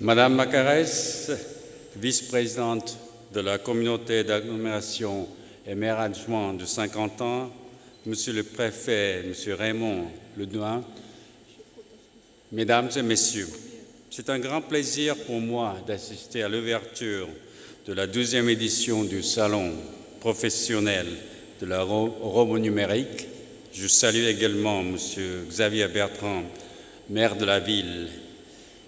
Madame Macarès, vice-présidente de la communauté d'agglomération et maire adjoint de Saint-Quentin, Monsieur le préfet, Monsieur Raymond Ledouin, Mesdames et Messieurs, c'est un grand plaisir pour moi d'assister à l'ouverture de la 12e édition du Salon professionnel de la robo numérique. Je salue également Monsieur Xavier Bertrand, maire de la ville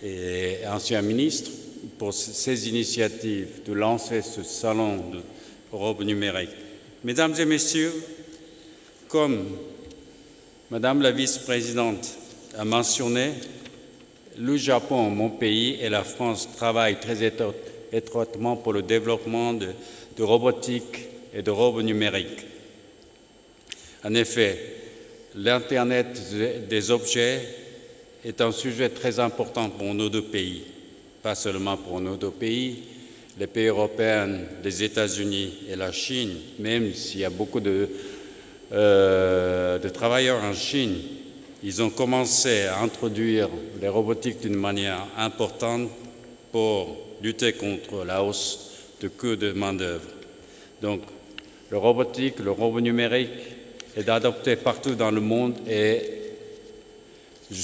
et ancien ministre, pour ces initiatives de lancer ce salon de robo numérique. Mesdames et Messieurs, comme Madame la vice-présidente a mentionné, le Japon, mon pays, et la France travaillent très étroitement pour le développement de robotique et de robots numériques. En effet, l'Internet des objets est un sujet très important pour nos deux pays, pas seulement pour nos deux pays, les pays européens, les États-Unis et la Chine, même s'il y a beaucoup de travailleurs en Chine. Ils ont commencé à introduire les robotiques d'une manière importante pour lutter contre la hausse de coûts de main-d'œuvre. Donc, le robotique, le robot numérique est adopté partout dans le monde et je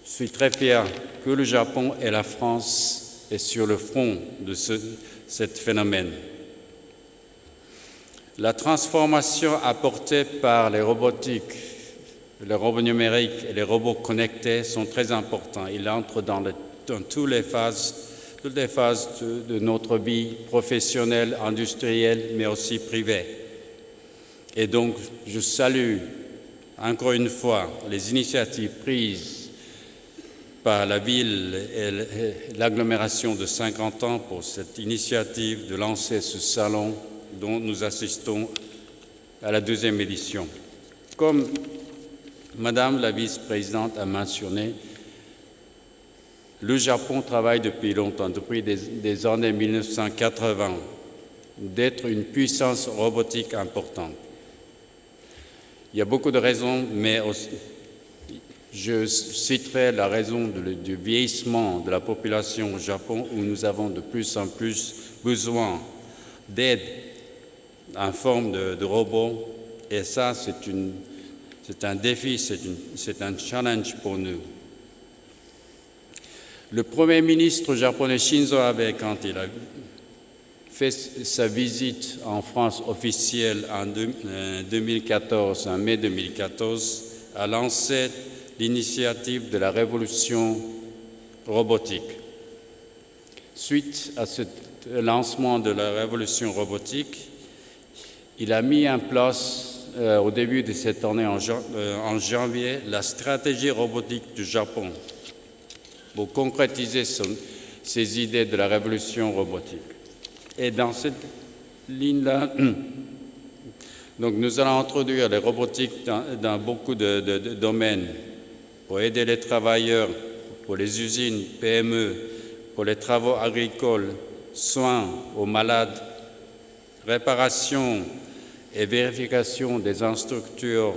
suis très fier que le Japon et la France est sur le front de ce phénomène. La transformation apportée par les robotiques, les robots numériques et les robots connectés sont très importants. Ils entrent dans toutes les phases de notre vie professionnelle, industrielle, mais aussi privée. Et donc, je salue encore une fois les initiatives prises par la ville et l'agglomération de Saint-Quentin pour cette initiative de lancer ce salon dont nous assistons à la 12e édition. Comme Madame la vice-présidente a mentionné, le Japon travaille depuis longtemps, depuis des années 1980, d'être une puissance robotique importante. Il y a beaucoup de raisons, mais aussi, je citerai la raison du vieillissement de la population au Japon, où nous avons de plus en plus besoin d'aide en forme de robots, et ça, c'est un défi, c'est un challenge pour nous. Le Premier ministre japonais Shinzo Abe, quand il a fait sa visite en France officielle en 2014, en mai 2014, a lancé l'initiative de la révolution robotique. Suite à ce lancement de la révolution robotique, il a mis en place au début de cette année, en janvier, la stratégie robotique du Japon pour concrétiser ses idées de la révolution robotique. Et dans cette ligne-là, donc nous allons introduire les robotiques dans beaucoup de domaines pour aider les travailleurs, pour les usines, PME, pour les travaux agricoles, soins aux malades, réparation et vérification des infrastructures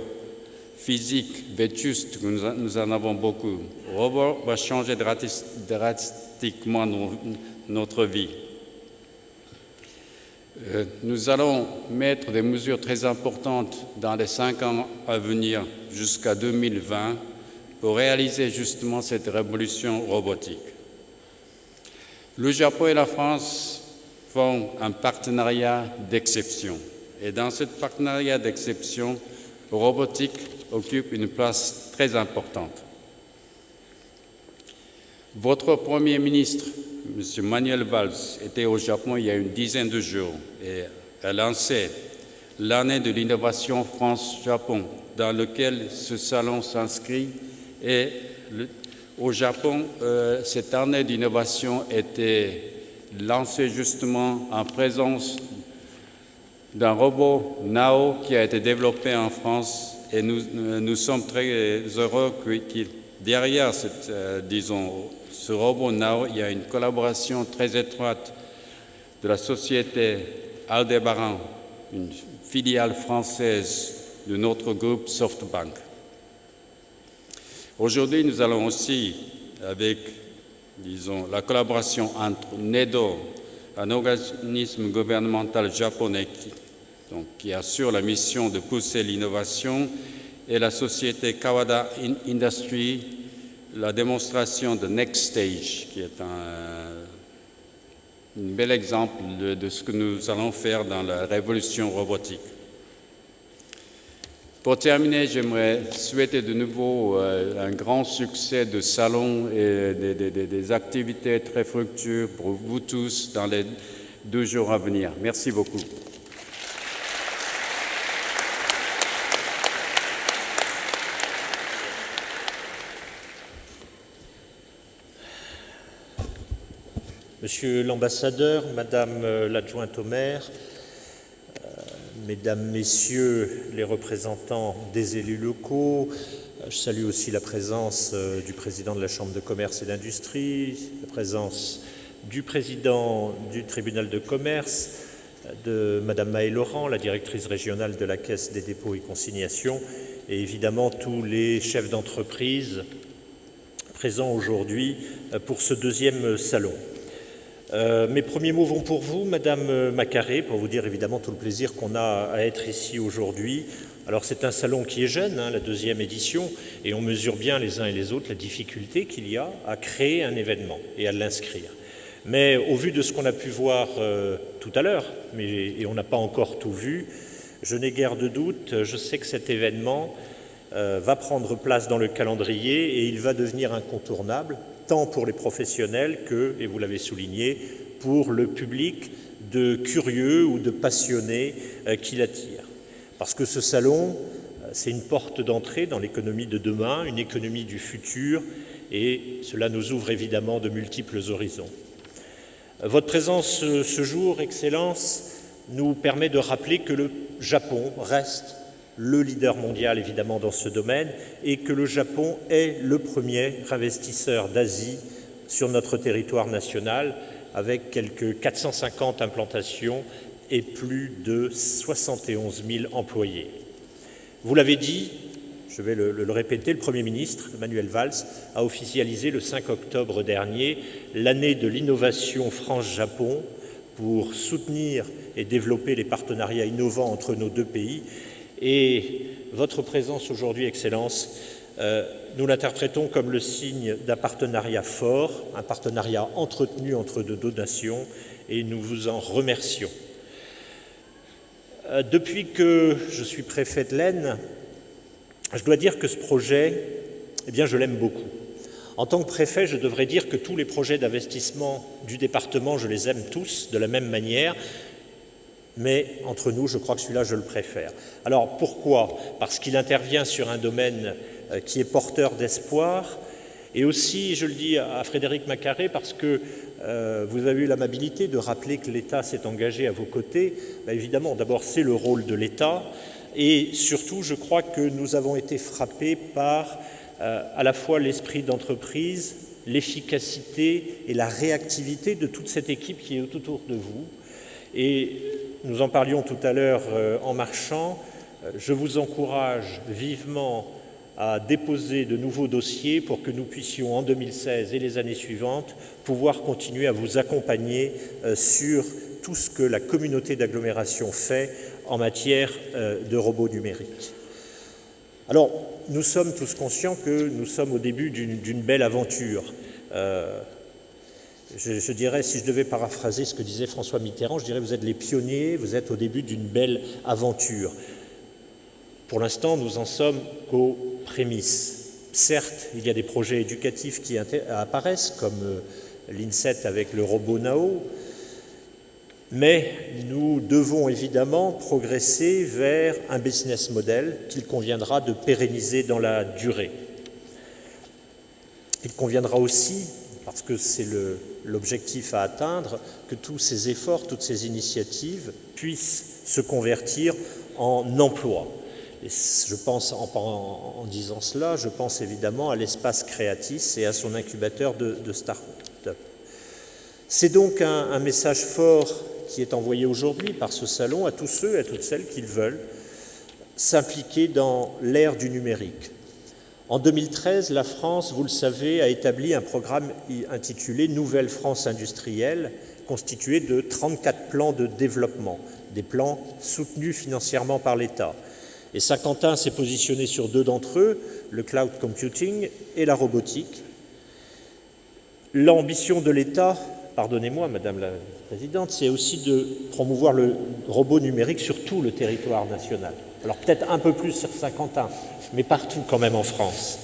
physiques vétustes, que nous en avons beaucoup. Le robot va changer drastiquement notre vie. Nous allons mettre des mesures très importantes dans les 5 ans à venir jusqu'à 2020 pour réaliser justement cette révolution robotique. Le Japon et la France font un partenariat d'exception. Et dans ce partenariat d'exception, la robotique occupe une place très importante. Votre Premier ministre, M. Manuel Valls, était au Japon il y a une dizaine de jours et a lancé l'année de l'innovation France-Japon, dans lequel ce salon s'inscrit. Et au Japon, cette année d'innovation était lancée justement en présence d'un robot Nao qui a été développé en France, et nous sommes très heureux que derrière ce robot Nao, il y a une collaboration très étroite de la société Aldébaran, une filiale française de notre groupe SoftBank. Aujourd'hui, nous allons aussi, avec disons, la collaboration entre NEDO, un organisme gouvernemental japonais qui assure la mission de pousser l'innovation, et la société Kawada Industry, la démonstration de Next Stage, qui est un bel exemple de ce que nous allons faire dans la révolution robotique. Pour terminer, j'aimerais souhaiter de nouveau un grand succès de salon et des activités très fructueuses pour vous tous dans les 2 jours à venir. Merci beaucoup. Monsieur l'ambassadeur, Madame l'adjointe au maire, Mesdames, Messieurs les représentants des élus locaux, je salue aussi la présence du président de la Chambre de commerce et d'industrie, la présence du président du tribunal de commerce, de Madame Maë Laurent, la directrice régionale de la Caisse des dépôts et consignations, et évidemment tous les chefs d'entreprise présents aujourd'hui pour ce 2e salon. Mes premiers mots vont pour vous, Madame Macaré, pour vous dire évidemment tout le plaisir qu'on a à être ici aujourd'hui. Alors c'est un salon qui est jeune, la 2e édition, et on mesure bien les uns et les autres la difficulté qu'il y a à créer un événement et à l'inscrire. Mais au vu de ce qu'on a pu voir tout à l'heure, et on n'a pas encore tout vu, je n'ai guère de doute, je sais que cet événement va prendre place dans le calendrier et il va devenir incontournable, tant pour les professionnels que, et vous l'avez souligné, pour le public de curieux ou de passionnés qui l'attire. Parce que ce salon, c'est une porte d'entrée dans l'économie de demain, une économie du futur, et cela nous ouvre évidemment de multiples horizons. Votre présence ce jour, Excellence, nous permet de rappeler que le Japon reste le leader mondial évidemment dans ce domaine et que le Japon est le premier investisseur d'Asie sur notre territoire national avec quelques 450 implantations et plus de 71 000 employés. Vous l'avez dit, je vais le répéter, le Premier ministre, Manuel Valls, a officialisé le 5 octobre dernier l'année de l'innovation France-Japon pour soutenir et développer les partenariats innovants entre nos 2 pays. Et votre présence aujourd'hui, Excellence, nous l'interprétons comme le signe d'un partenariat fort, un partenariat entretenu entre nos 2 nations, et nous vous en remercions. Depuis que je suis préfet de l'Aisne, je dois dire que ce projet, je l'aime beaucoup. En tant que préfet, je devrais dire que tous les projets d'investissement du département, je les aime tous de la même manière, mais entre nous, je crois que celui-là, je le préfère. Alors pourquoi ? Parce qu'il intervient sur un domaine qui est porteur d'espoir, et aussi, je le dis à Frédéric Macaré, parce que vous avez eu l'amabilité de rappeler que l'État s'est engagé à vos côtés. Évidemment, d'abord, c'est le rôle de l'État, et surtout, je crois que nous avons été frappés par à la fois l'esprit d'entreprise, l'efficacité et la réactivité de toute cette équipe qui est autour de vous. Et nous en parlions tout à l'heure en marchant, je vous encourage vivement à déposer de nouveaux dossiers pour que nous puissions en 2016 et les années suivantes pouvoir continuer à vous accompagner sur tout ce que la communauté d'agglomération fait en matière de robots numériques. Alors, nous sommes tous conscients que nous sommes au début d'une belle aventure. Je dirais, si je devais paraphraser ce que disait François Mitterrand, je dirais vous êtes les pionniers, vous êtes au début d'une belle aventure. Pour l'instant, nous en sommes qu'aux prémices. Certes, il y a des projets éducatifs qui apparaissent, comme l'INSET avec le robot Nao, mais nous devons évidemment progresser vers un business model qu'il conviendra de pérenniser dans la durée. Il conviendra aussi, parce que c'est l'objectif à atteindre, que tous ces efforts, toutes ces initiatives puissent se convertir en emploi. Et je pense, en disant cela, je pense évidemment à l'espace Creatis et à son incubateur de start-up. C'est donc un message fort qui est envoyé aujourd'hui par ce salon à tous ceux et à toutes celles qui veulent s'impliquer dans l'ère du numérique. En 2013, la France, vous le savez, a établi un programme intitulé « Nouvelle France industrielle », constitué de 34 plans de développement, des plans soutenus financièrement par l'État. Et Saint-Quentin s'est positionné sur 2 d'entre eux, le cloud computing et la robotique. L'ambition de l'État, pardonnez-moi Madame la Présidente, c'est aussi de promouvoir le robot numérique sur tout le territoire national. Alors peut-être un peu plus sur Saint-Quentin, mais partout quand même en France.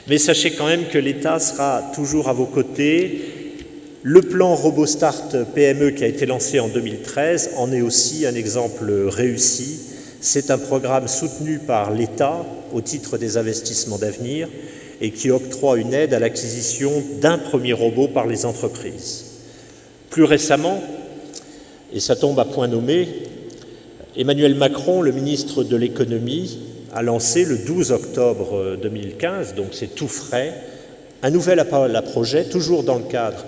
Mais sachez quand même que l'État sera toujours à vos côtés. Le plan RoboStart PME qui a été lancé en 2013 en est aussi un exemple réussi. C'est un programme soutenu par l'État au titre des investissements d'avenir et qui octroie une aide à l'acquisition d'un premier robot par les entreprises. Plus récemment, et ça tombe à point nommé, Emmanuel Macron, le ministre de l'économie, a lancé le 12 octobre 2015, donc c'est tout frais, un nouvel appel à projet, toujours dans le cadre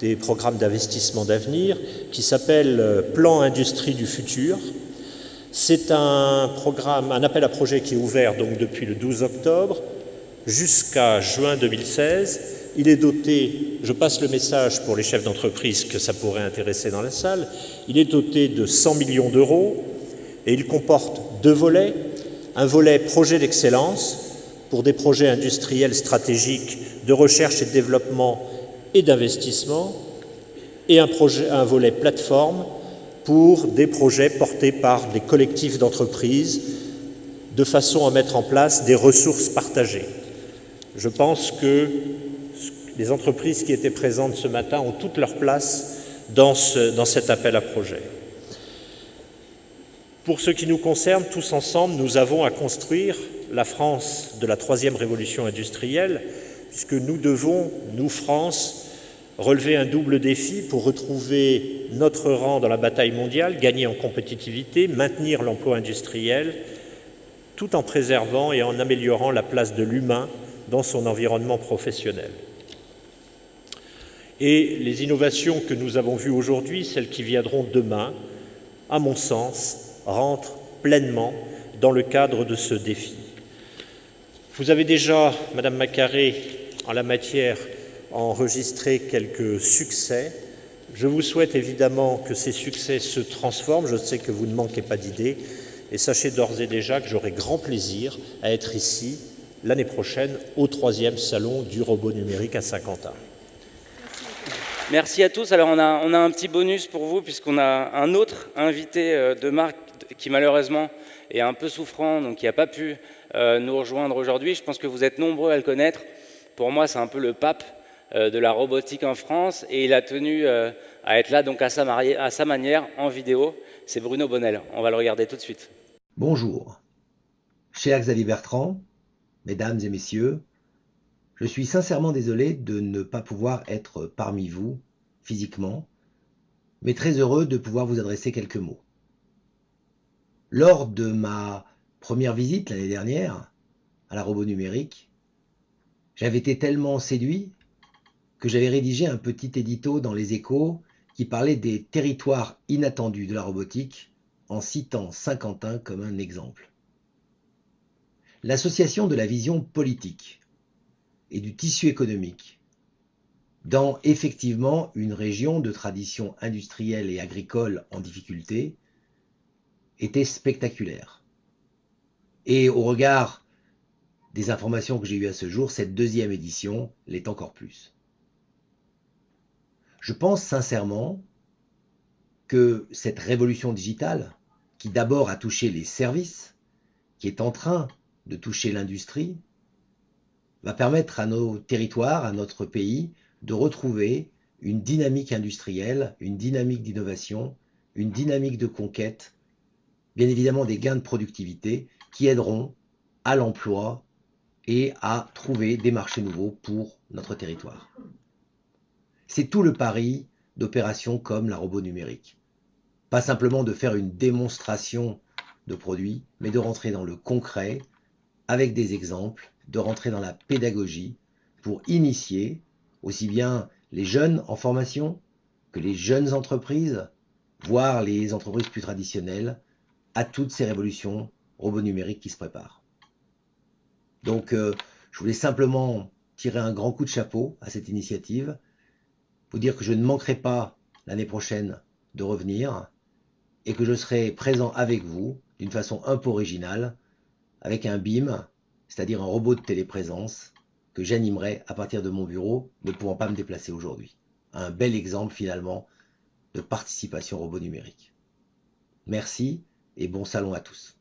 des programmes d'investissement d'avenir, qui s'appelle Plan Industrie du futur. C'est un programme, un appel à projet qui est ouvert donc depuis le 12 octobre jusqu'à juin 2016. Il est doté, je passe le message pour les chefs d'entreprise que ça pourrait intéresser dans la salle, il est doté de 100 millions d'euros et il comporte 2 volets. Un volet projet d'excellence pour des projets industriels stratégiques de recherche et de développement et d'investissement et un volet plateforme pour des projets portés par des collectifs d'entreprises de façon à mettre en place des ressources partagées. Je pense que les entreprises qui étaient présentes ce matin ont toute leur place dans cet appel à projet. Pour ce qui nous concerne, tous ensemble, nous avons à construire la France de la 3e révolution industrielle, puisque nous devons, nous France, relever un double défi pour retrouver notre rang dans la bataille mondiale, gagner en compétitivité, maintenir l'emploi industriel, tout en préservant et en améliorant la place de l'humain dans son environnement professionnel. Et les innovations que nous avons vues aujourd'hui, celles qui viendront demain, à mon sens, rentrent pleinement dans le cadre de ce défi. Vous avez déjà, Madame Macaré, en la matière, enregistré quelques succès. Je vous souhaite évidemment que ces succès se transforment. Je sais que vous ne manquez pas d'idées. Et sachez d'ores et déjà que j'aurai grand plaisir à être ici l'année prochaine au 3e Salon du robot numérique à Saint-Quentin. Merci à tous. Alors on a un petit bonus pour vous puisqu'on a un autre invité de marque qui malheureusement est un peu souffrant, donc qui n'a pas pu nous rejoindre aujourd'hui. Je pense que vous êtes nombreux à le connaître. Pour moi, c'est un peu le pape de la robotique en France et il a tenu à être là donc à sa manière en vidéo. C'est Bruno Bonnel. On va le regarder tout de suite. Bonjour. Cher Xavier Bertrand, mesdames et messieurs, je suis sincèrement désolé de ne pas pouvoir être parmi vous physiquement, mais très heureux de pouvoir vous adresser quelques mots. Lors de ma première visite l'année dernière à la Robo Numérique, j'avais été tellement séduit que j'avais rédigé un petit édito dans les Échos qui parlait des territoires inattendus de la robotique en citant Saint-Quentin comme un exemple. L'association de la vision politique et du tissu économique dans effectivement une région de tradition industrielle et agricole en difficulté était spectaculaire. Et au regard des informations que j'ai eues à ce jour, cette 2e édition l'est encore plus. Je pense sincèrement que cette révolution digitale, qui d'abord a touché les services, qui est en train de toucher l'industrie, va permettre à nos territoires, à notre pays, de retrouver une dynamique industrielle, une dynamique d'innovation, une dynamique de conquête, bien évidemment des gains de productivité qui aideront à l'emploi et à trouver des marchés nouveaux pour notre territoire. C'est tout le pari d'opérations comme la Robo Numérique. Pas simplement de faire une démonstration de produits, mais de rentrer dans le concret, avec des exemples, de rentrer dans la pédagogie pour initier aussi bien les jeunes en formation que les jeunes entreprises, voire les entreprises plus traditionnelles, à toutes ces révolutions robonumériques qui se préparent. Donc Je voulais simplement tirer un grand coup de chapeau à cette initiative, vous dire que je ne manquerai pas l'année prochaine de revenir et que je serai présent avec vous d'une façon un peu originale, avec un BIM, c'est-à-dire un robot de téléprésence, que j'animerai à partir de mon bureau, ne pouvant pas me déplacer aujourd'hui. Un bel exemple finalement de participation robot numérique. Merci et bon salon à tous.